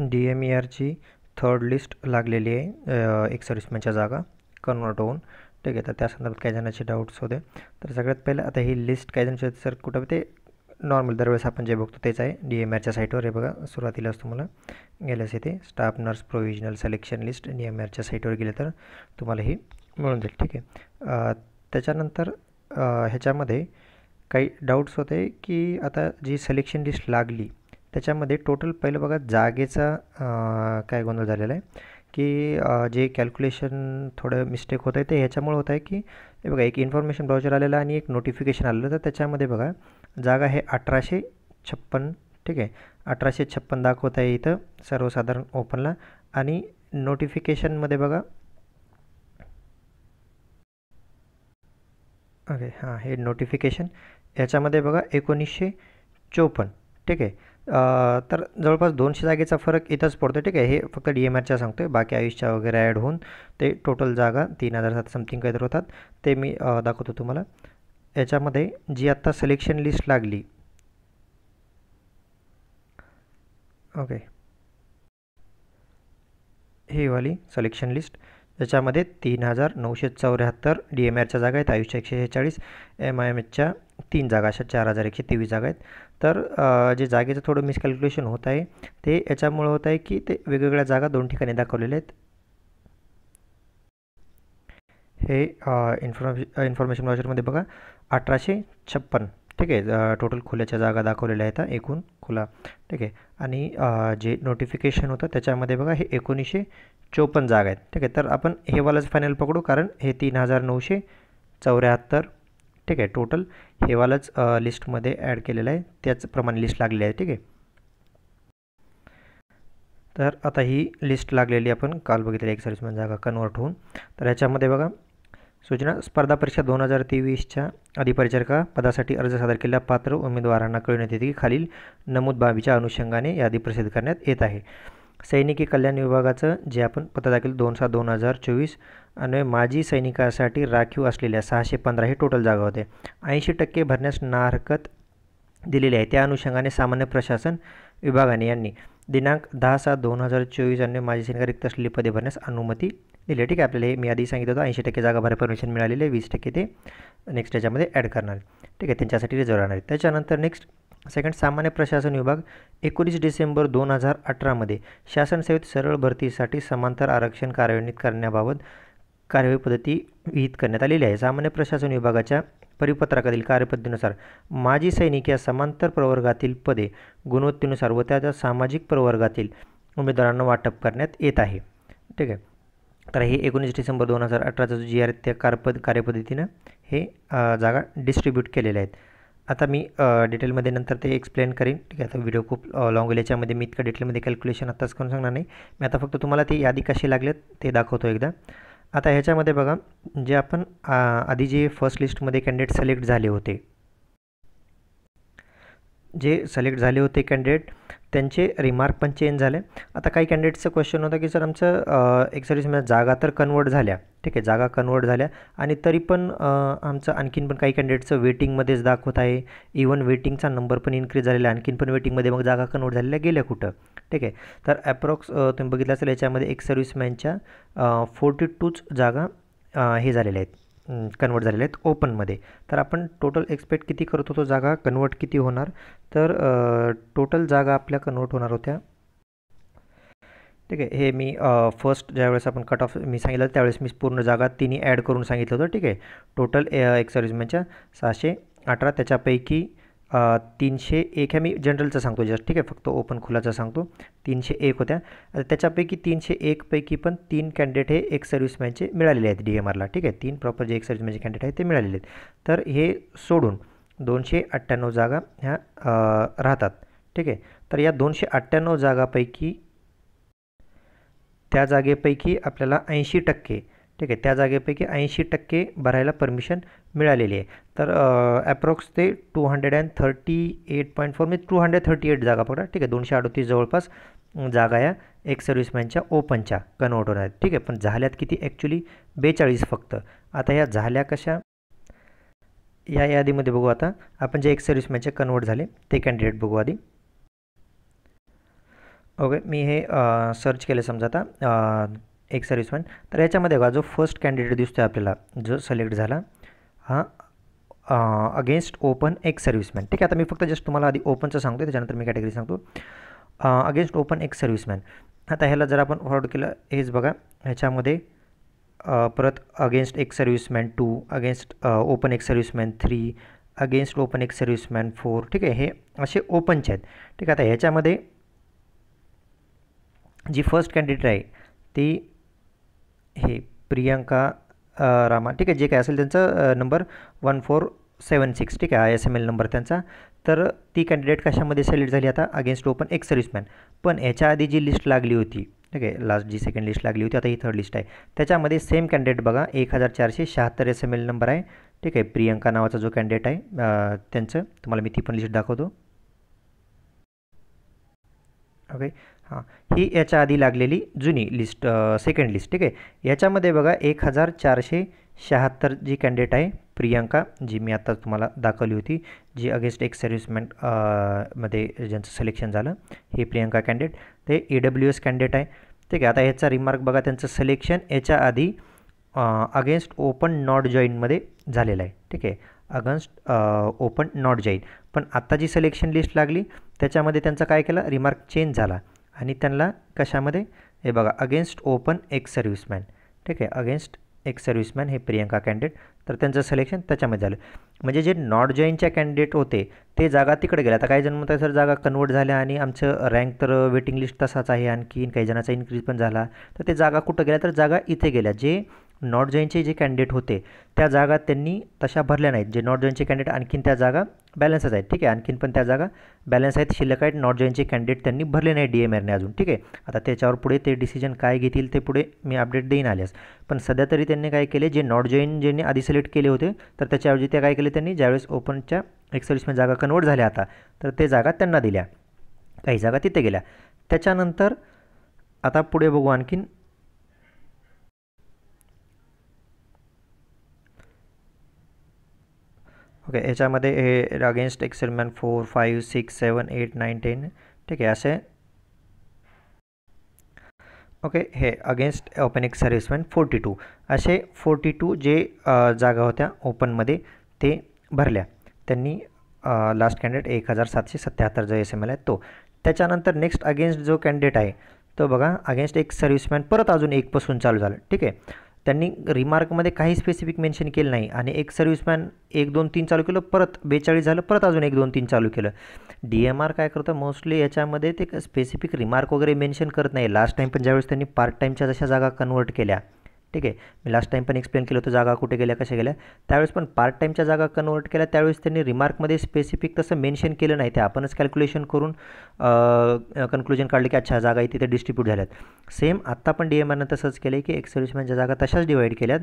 DMERची third list लागलेली आहे एक सर्व्हिसमॅनच्या जागा कन्वर्ट होऊन. ठीक आहे, तर त्या संदर्भात काही जणांचे डाऊट्स होते. तर सगळ्यात पहिलं आता ही लिस्ट काही जणांचे सर कुठं ते नॉर्मल दरवेळेस आपण जे बघतो तेच आहे DMERच्या साईटवर. हे बघा सुरुवातीलाच तुम्हाला गेल्यास इथे staff nurse provisional selection list DMERच्या साईटवर गेले तर तुम्हाला ही मिळून जाईल. ठीक आहे, त्याच्यानंतर ह्याच्यामध्ये काही डाऊट्स होते की आता जी सिलेक्शन लिस्ट लागली त्याच्यामध्ये टोटल पहिलं बघा जागेचा काय गोंधळ झालेला आहे की जे कॅल्क्युलेशन थोडं मिस्टेक होत आहे ते ह्याच्यामुळे होत आहे की हे बघा एक इन्फॉर्मेशन ब्राउचर आलेलं आणि एक नोटिफिकेशन आलेलं. तर त्याच्यामध्ये बघा जागा हे 1856. ठीक आहे, 1856 दाखवत आहे इथं सर्वसाधारण ओपनला. आणि नोटिफिकेशनमध्ये बघा ओके हां हे नोटिफिकेशन याच्यामध्ये बघा 1954. ठीक आहे, तर जवळपास 200 जागेचा फरक इथंच पडतो. ठीक आहे, हे फक्त DMERच्या सांगतो आहे, बाकी आयुषच्या वगैरे ॲड होऊन ते टोटल जागा 3007 समथिंग काहीतरी होतात. ते मी दाखवतो तुम्हाला. याच्यामध्ये जी आत्ता सिलेक्शन लिस्ट लागली ओके ही वाली सिलेक्शन लिस्ट त्याच्यामध्ये 3974 DMERच्या जागा आहेत, आयुषच्या 146, MIMHच्या 3 जागा अशा 4123 जागा आहेत. तर जे जागेचं थोडं मिसकॅल्क्युलेशन होत आहे ते याच्यामुळं होत आहे की ते वेगवेगळ्या जागा 2 ठिकाणी दाखवलेल्या आहेत. हे इन्फॉर्मेशन ब्राउचरमध्ये बघा 1856. ठीक आहे, टोटल खुल्याच्या जागा दाखवलेल्या आहेत एकूण खुला. ठीक आहे, आणि जे नोटिफिकेशन होतं त्याच्यामध्ये बघा हे 1954 जागा आहेत. ठीक आहे, तर आपण हे वालाच फायनल पकडू कारण हे 3974. ठीक आहे, टोटल हे वालाच लिस्टमध्ये ॲड केलेलं आहे, त्याचप्रमाणे लिस्ट लागलेली आहे. ठीक आहे, तर आता ही लिस्ट लागलेली आपण काल बघितलेली एक सर्व्हिसमॅन जागा कन्वर्ट होऊन. तर याच्यामध्ये बघा सूचना स्पर्धा परीक्षा 2023च्या अधिपरिचारिका पदासाठी अर्ज सादर केलेल्या पात्र उमेदवारांना कळविण्यात येते की खालील नमूद बाबीच्या अनुषंगाने यादी प्रसिद्ध करण्यात येत आहे. सैनिकी कल्याण विभागाचं जे आपण पत्र दाखल 2/7/2024 आणि माजी सैनिकासाठी राखीव असलेल्या 615 हे टोटल जागा होते. 80% भरण्यास नाहरकत दिलेली आहे. त्या अनुषंगाने सामान्य प्रशासन विभागाने यांनी दिनांक 10/7/2024 आणि माजी सैनिक रिक्त असलेली पदे भरण्यास अनुमती दिली आहे. ठीक आहे, आपल्याला हे मी आधी सांगितलं होतं 80% जागा भरायला परमिशन मिळालेली आहे, 20% ते नेक्स्ट याच्यामध्ये ॲड करणार. ठीक आहे, त्यांच्यासाठी रिझर्व राहणार आहे. त्याच्यानंतर नेक्स्ट सेकंड सामान्य प्रशासन विभाग 19 डिसेंबर 2018मध्ये शासन सेवेत सरळ भरतीसाठी समांतर आरक्षण कार्यान्वित करण्याबाबत कार्यवाही पद्धती विहित करण्यात आलेली आहे. सामान्य प्रशासन विभागाच्या परिपत्रकातील कार्यपद्धतीनुसार माजी सैनिक या समांतर प्रवर्गातील पदे गुणवत्तेनुसार व त्या सामाजिक प्रवर्गातील उमेदवारांना वाटप करण्यात येत आहे. ठीक आहे, तर हे 19 डिसेंबर 2018चा जो GR त्या कार्यपद्धतीनं हे जागा डिस्ट्रीब्यूट केलेल्या आहेत. आता मी डिटेलमध्ये नंतर ते एक्सप्लेन करीन. ठीक आहे, आता व्हिडिओ खूप लाँग होईल, याच्यामध्ये मी इतकं डिटेलमध्ये कॅल्क्युलेशन आत्ताच करून सांगणार नाही. मी आता फक्त तुम्हाला ते यादी कशी लागलेत ते दाखवतो एकदा. आता ह्याच्यामध्ये बघा जे आपण आधी जे फर्स्ट लिस्टमध्ये कॅन्डिडेट सिलेक्ट झाले होते, जे सिलेक्ट झाले होते कॅन्डिडेट त्यांचे रिमार्क पण चेंज झाले. आता काही कॅन्डिडेटचं क्वेश्चन होतं की सर आमचं एक सर्व्हिसमध्ये जागा तर कन्वर्ट झाल्या. ठीक आहे, जागा कन्वर्ट झाल्या आणि तरी पण आमचं आणखीन पण काही कॅन्डिडेटचं वेटिंगमध्येच दाखवत आहे. इवन वेटिंगचा नंबर पण इन्क्रीज झालेला आहे, आणखीन पण वेटिंगमध्ये मग जागा कन्वर्ट झालेल्या गेल्या कुठं. ठीक आहे, तर ॲप्रॉक्स तुम्ही बघितलं असेल याच्यामध्ये एक सर्व्हिसमॅनच्या 42 जागा हे झालेल्या आहेत, कन्वर्ट झालेल्या आहेत ओपनमध्ये. तर आपण टोटल एक्सपेक्ट किती करत होतो जागा कन्वर्ट किती होणार, तर टोटल जागा आपल्या कन्वर्ट होणार होत्या. ठीक आहे, हे मी फर्स्ट ज्यावेळेस आपण कट ऑफ मी सांगितलं त्यावेळेस मी पूर्ण जागा तिन्ही ॲड करून सांगितलं होतं. ठीक आहे, टोटल एक सर्व्हिसमॅनच्या 618 त्याच्यापैकी 301 ह्या मी जनरलचं सांगतो जस्ट. ठीक आहे, फक्त ओपन खुलाचं सांगतो 301 होत्या. त्याच्यापैकी 301 पैकी पण 3 कॅन्डिडेट हे एक सर्व्हिसमॅनचे मिळालेले आहेत DMRला. ठीक आहे, 3 प्रॉपर जे एक सर्व्हिसमॅनचे कॅन्डिडेट आहेत ते मिळालेले आहेत. तर हे सोडून 298 जागा ह्या राहतात. ठीक आहे, तर या 298 जागापैकी त्या जागेपैकी आपल्याला 80%, ठीक आहे, त्या जागेपैकी 80% भरायला परमिशन मिळालेली आहे. तर ॲप्रॉक्स ते 238.4 म्हणजे 238 जागा पकडा. ठीक आहे, 238 जवळपास जागा या एक सर्व्हिसमॅनच्या ओपनच्या कन्वर्ट होणार आहेत. ठीक आहे, पण झाल्यात किती ॲक्च्युली 42 फक्त. आता ह्या झाल्या कशा या यादीमध्ये बघू. आता आपण जे एक सर्व्हिसमॅनचे कन्वर्ट झाले ते कॅन्डिडेट बघू आधी. ओके, मी हे सर्च केलं समजा आता एक सर्व्हिसमॅन. तर याच्यामध्ये बघा जो फर्स्ट कॅन्डिडेट दिसतोय आपल्याला जो सिलेक्ट झाला हा अगेन्स्ट ओपन एक्स सर्व्हिसमॅन. ठीक आहे, आता मी फक्त जस्ट तुम्हाला आधी ओपनचं सांगतो, त्याच्यानंतर मी कॅटेगरी सांगतो. Against open ex serviceman. आता ह्याला जर आपण फॉरवर्ड केलं, हेच बघा ह्याच्यामध्ये परत against ex serviceman 2, against open ex serviceman 3, against open ex serviceman 4. ठीक आहे, हे असे ओपनचे आहेत. ठीक आहे, आता ह्याच्यामध्ये जी फर्स्ट कॅन्डिडेट आहे ती हे प्रियंका रामा. ठीक आहे, जे काय असेल त्यांचं नंबर 1476. ठीक आहे, ISML नंबर त्यांचा. तर ती कॅन्डिडेट कशामध्ये सिलेक्ट झाली आता अगेन्स्ट ओपन एक्स सर्व्हिसमॅन. पण याच्या आधी जी लिस्ट लागली होती, ठीक आहे, लास्ट जी सेकंड लिस्ट लागली होती, आता ही थर्ड लिस्ट आहे, त्याच्यामध्ये सेम कॅन्डिडेट बघा 1476 SML नंबर आहे. ठीक आहे, प्रियंका नावाचा जो कॅन्डिडेट आहे त्यांचं तुम्हाला मी ती पण लिस्ट दाखवतो. ओके, हां, ही याच्या आधी लागलेली जुनी लिस्ट सेकंड लिस्ट. ठीक आहे, याच्यामध्ये बघा 1476 जी कॅन्डिडेट आहे प्रियंका, जी मी आता तुम्हाला दाखवली होती, जी अगेन्स्ट एक्स सर्व्हिसमॅन मध्ये ज्यांचं सिलेक्शन झालं, हे प्रियंका कॅन्डिडेट ते AWS कॅन्डिडेट आहे. ठीक आहे, आता ह्याचा रिमार्क बघा, त्यांचं सिलेक्शन याच्या आधी अगेन्स्ट ओपन नॉट जॉईनमध्ये झालेलं आहे. ठीक आहे, अगेन्स्ट ओपन नॉट जॉईन. पण आत्ता जी सिलेक्शन लिस्ट लागली त्याच्यामध्ये त्यांचा काय केलं, रिमार्क चेंज झाला आणि त्यांना कशामध्ये हे बघा अगेन्स्ट ओपन एक्स सर्व्हिसमॅन. ठीक आहे, अगेन्स्ट एक्स सर्व्हिसमॅन हे प्रियंका कॅन्डिडेट, तर त्यांचं सिलेक्शन त्याच्यामध्ये झालं. म्हणजे जे नॉट जॉईनच्या कॅन्डिडेट होते ते जागा तिकडे गेल्या. आता काही जण म्हणतात सर जागा कन्वर्ट झाल्या आणि आमचं रँक तर वेटिंग लिस्ट तसाच आहे, आणखीन काही जणांचा इन्क्रीज पण झाला, तर ते जागा कुठं गेल्या, तर जागा इथे गेल्या. जे नॉट जॉईनचे जे कॅन्डिडेट होते त्या जागा त्यांनी तशा भरल्या नाहीत. जे नॉट जॉईनचे कॅन्डिडेट आणखीन त्या जागा बॅलन्सच आहेत. ठीक आहे, आणखीन पण त्या जागा बॅलन्स आहेत, शिल्लक आहेत. नॉट जॉईनचे कॅन्डिडेट त्यांनी भरले नाही DMRने अजून. ठीक आहे, आता त्याच्यावर पुढे ते डिसिजन काय घेतील ते पुढे मी अपडेट देईन आल्यास. पण सध्या तरी त्यांनी काय केले, जे नॉट जॉईन ज्यांनी आधी सिलेक्ट केले होते तर त्याच्याऐवजी ते काय केले, त्यांनी ज्यावेळेस ओपनच्या एक्स सर्व्हिसमॅन जागा कन्वर्ट झाल्या आता, तर ते जागा त्यांना दिल्या, काही जागा तिथे गेल्या. त्याच्यानंतर आता पुढे बघू आणखीन. ओके, याच्यामध्ये हे अगेन्स्ट एक्स सर्व्हिसमॅन 4, 5, 6, 7, 8, 9, 10. ठीक आहे, असे. ओके, हे अगेन्स्ट ओपन एक्स सर्व्हिसमॅन 42, असे 42 जे जागा होत्या ओपनमध्ये ते भरल्या त्यांनी. लास्ट कॅन्डिडेट 1777 जो SML आहे तो. त्याच्यानंतर नेक्स्ट अगेन्स्ट जो कॅन्डिडेट आहे तो बघा अगेन्स्ट एक्स सर्व्हिसमॅन परत अजून 1 पासून चालू झालं. ठीक आहे, त्यांनी रिमार्कमध्ये काही स्पेसिफिक मेन्शन केलं नाही आणि एक सर्व्हिसमॅन 1, 2, 3 चालू केलं, परत 42 झालं, परत अजून 1, 2, 3 चालू केलं. DMR काय करतं मोस्टली याच्यामध्ये ते स्पेसिफिक रिमार्क वगैरे मेन्शन करत नाही. लास्ट टाईम पण ज्यावेळेस त्यांनी पार्ट टाईमच्या जशा जागा कन्वर्ट केल्या, ठीक आहे, मी लास्ट टाईम पण एक्सप्लेन केलं होतं जागा कुठे गेल्या कशा गेल्या, त्यावेळेस पण पार्ट टाईमच्या जागा कन्वर्ट केल्या त्यावेळेस त्यांनी रिमार्कमध्ये स्पेसिफिक तसं मेन्शन केलं नाही. ते आपणच कॅल्क्युलेशन करून कन्क्लुजन काढले की अच्छा जागा तिथे डिस्ट्रीब्यूट झाल्यात. सेम आत्ता पण DMRनं तसंच केलं आहे की एक्स सर्व्हिसमॅनच्या जागा तशाच डिवाईड केल्यात.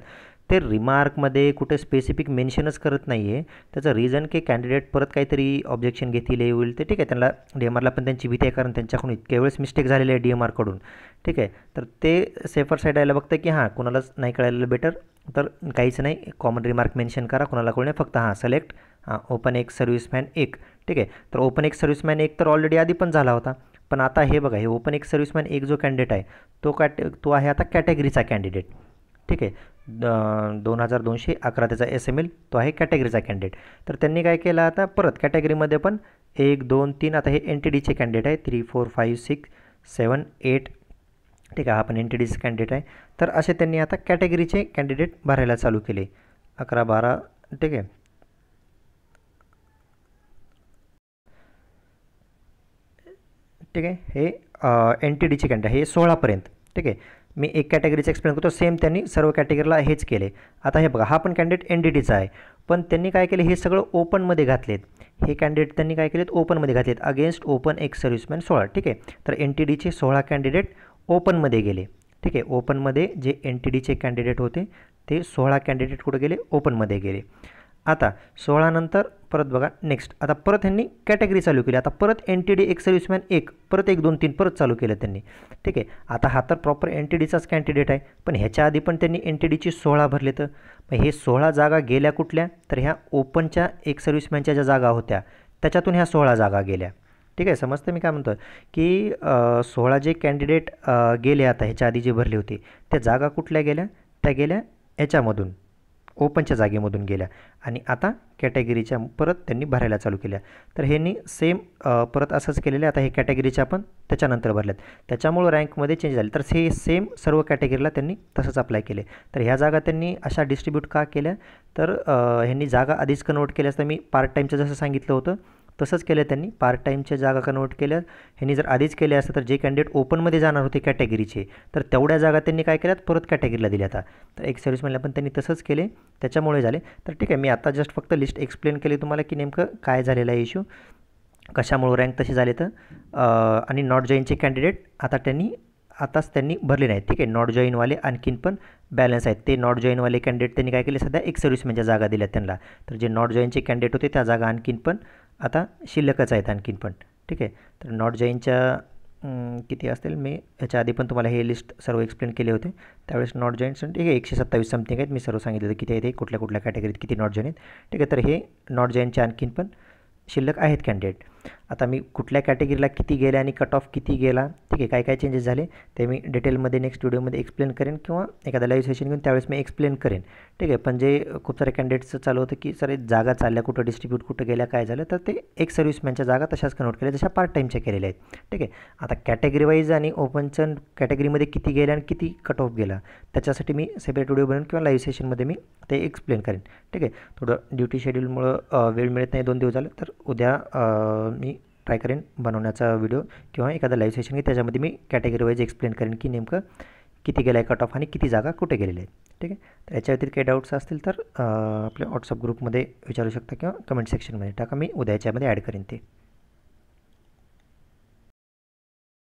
ते रिमार्कमध्ये कुठे स्पेसिफिक मेन्शनच करत नाही आहे. त्याचं रिझन की कॅन्डिडेट परत काहीतरी ऑब्जेक्शन घेतील हे होईल ते. ठीक आहे, त्यांना DMRला पण त्यांची भीती आहे, कारण त्यांच्याकडून इतक्या वेळेस मिस्टेक झालेली आहे DMRकडून. ठीक आहे, तर ते सेफर साईड यायला बघतं की हां कोणालाच नाही कळायला बेटर, तर काहीच नाही, कॉमन रिमार्क मेन्शन करा, कोणाला कळू नये, फक्त हां सिलेक्ट ओपन एक्स सर्व्हिसमॅन 1. ठीक आहे, तर ओपन एक्स सर्व्हिसमॅन 1 तर ऑलरेडी आधी पण झाला होता. पण आता हे बघा, हे ओपन एक्स सर्व्हिसमॅन 1 जो कॅन्डिडेट आहे तो आहे आता कॅटेगरीचा कॅन्डिडेट. ठीक आहे, 2211 त्याचा SML, तो आहे कॅटेगरीचा कॅन्डिडेट. तर त्यांनी काय केलं आता परत कॅटेगरीमध्ये पण 1, 2, 3, आता हे NTDचे कॅन्डिडेट आहे 3, 4, 5, 6, 7, 8. ठीक आहे, हा पण NTDचे कॅन्डिडेट आहे. तर असे त्यांनी आता कॅटेगरीचे कॅन्डिडेट भरायला चालू केले 11, 12. ठीक आहे, ठीक आहे, हे NTDचे कॅन्डिडेट हे 16पर्यंत. ठीक आहे, मी एक कॅटेगरीचं एक्सप्लेन करतो, सेम त्यांनी सर्व कॅटेगरीला हेच केले. आता हे बघा, हा पण कॅन्डिडेट NTDचा आहे, पण त्यांनी काय केले, हे सगळं ओपनमध्ये घातलेत. हे कॅन्डिडेट त्यांनी काय केलेत, ओपनमध्ये घातलेत अगेन्स्ट ओपन एक्स सर्व्हिसमॅन 16. ठीक आहे, तर NTDचे 16 कॅन्डिडेट ओपनमध्ये गेले. ठीक आहे, ओपनमध्ये जे NTDचे कॅन्डिडेट होते ते 16 कॅन्डिडेट कुठे गेले, ओपनमध्ये गेले. आता 16 नंतर परत बघा नेक्स्ट, आता परत ह्यांनी कॅटेगरी चालू केली. आता परत NTD एक्स सर्व्हिसमॅन 1, परत 1, 2, 3 परत चालू केलं त्यांनी. ठीक आहे, आता हा तर प्रॉपर NTDचाच कॅन्डिडेट आहे, पण ह्याच्या आधी पण त्यांनी NTDची 16 भरले. तर मग हे 16 जागा गेल्या कुठल्या, तर ह्या ओपनच्या एक्स सर्व्हिसमॅनच्या ज्या जागा होत्या त्याच्यातून ह्या 16 जागा गेल्या. ठीक आहे, समजतं मी काय म्हणतो आहे की 16 जे कॅन्डिडेट गेले आता ह्याच्या आधी जे भरले होते, त्या जागा कुठल्या गेल्या? त्या गेल्या ह्याच्यामधून, ओपनच्या जागेमधून गेल्या आणि आता कॅटेगरीच्या परत त्यांनी भरायला चालू केल्या. तर ह्यांनी सेम परत असंच केलेलं आहे. आता हे कॅटेगरीच्या आपण त्याच्यानंतर भरल्यात, त्याच्यामुळं रँकमध्ये चेंज झाले. तर हे सेम सर्व कॅटेगरीला त्यांनी तसंच अप्लाय केले. तर ह्या जागा त्यांनी अशा डिस्ट्रीब्यूट का केल्या? तर ह्यांनी जागा आधीच कन्वर्ट केल्या असता, मी पार्ट टाईमचं जसं सांगितलं होतं तसंच केलं त्यांनी. पार्ट टाईमच्या जागा कन्वर्ट केल्या. ह्यांनी जर आधीच केले असतं तर जे कॅन्डिडेट ओपनमध्ये जाणार होते कॅटेगरीचे, तर तेवढ्या जागा त्यांनी काय केल्यात? परत कॅटेगरीला दिल्या. आता तर एक सर्व्हिसमॅनला पण त्यांनी तसंच केले, त्याच्यामुळे झाले. तर ठीक आहे, मी आता जस्ट फक्त लिस्ट एक्सप्लेन केली तुम्हाला की नेमकं काय झालेलं आहे इश्यू, कशामुळं रँक तसे झाले. तर आणि नॉट जॉईनचे कॅन्डिडेट आताच त्यांनी भरले नाहीत. ठीक आहे, नॉट जॉईनवाले आणखीन पण बॅलन्स आहेत. ते नॉट जॉईनवाले कॅन्डिडेट त्यांनी काय केले? सध्या एक सर्व्हिसमॅनच्या जागा दिल्या त्यांना. तर जे नॉट जॉईनचे कॅन्डिडेट होते त्या जागा आणखीन पण आता शिल्लकच आहेत आणखीन पण. ठीक आहे, तर नॉट जॉईनच्या किती असतील, मी ह्याच्या आधी पण तुम्हाला हे लिस्ट सर्व एक्सप्लेन केले होते. त्यावेळेस नॉट जॉईन ठीक आहे 127 समथिंग आहेत. मी सर्व सांगितलं होतं किती आहे ते, कुठल्या कुठल्या कॅटेगरीत किती नॉट जॉईन आहेत. ठीक आहे, तर हे नॉट जॉईनचे आणखीन पण शिल्लक आहेत कॅन्डिडेट. आता मी कुठल्या कॅटेगरीला किती गेले आणि कट ऑफ किती गेला, ठीक आहे, काय काय चेंजेस झाले ते मी डिटेलमध्ये नेक्स्ट व्हिडिओमध्ये एक्सप्लेन करेन किंवा एखादा लाईव्ह सेशन घेऊन त्यावेळेस मी एक्सप्लेन करेन. ठीक आहे, पण जे खूप सारे कॅन्डिडेट्सचं चालू होतं की सर जागा चालल्या कुठं, डिस्ट्रीब्यूट कुठं गेल्या, काय झालं, तर ते एक सर्व्हिसमॅनच्या जागा तशाच कन्वर्ट केल्या जशा पार्ट टाईमच्या केलेल्या आहेत. ठीक आहे, आता कॅटेगरी वाईज आणि ओपनच्या कॅटेगरीमध्ये किती गेल्या आणि किती कट ऑफ गेला त्याच्यासाठी मी सेपरेट व्हिडिओ बनवून किंवा लाईव्ह सेशनमध्ये मी ते एक्सप्लेन करेन. ठीक आहे, थोडं ड्युटी शेड्यूलमुळं वेळ मिळत नाही, 2 दिवस झालं, तर उद्या मी ट्राय करेन बनवण्याचा व्हिडिओ किंवा एखादा लाईव्ह सेशन की त्याच्यामध्ये मी कॅटेगरी वाईज एक्सप्लेन करेन की नेमकं किती गेलं आहे कट ऑफ आणि किती जागा कुठे गेलेल्या आहेत. ठीक आहे, तर याच्या व्यतिरिक्त काही डाऊट्स असतील तर आपल्या व्हॉट्सअप ग्रुपमध्ये विचारू शकता किंवा कमेंट सेक्शनमध्ये टाका, मी उद्या याच्यामध्ये ॲड करेन ते.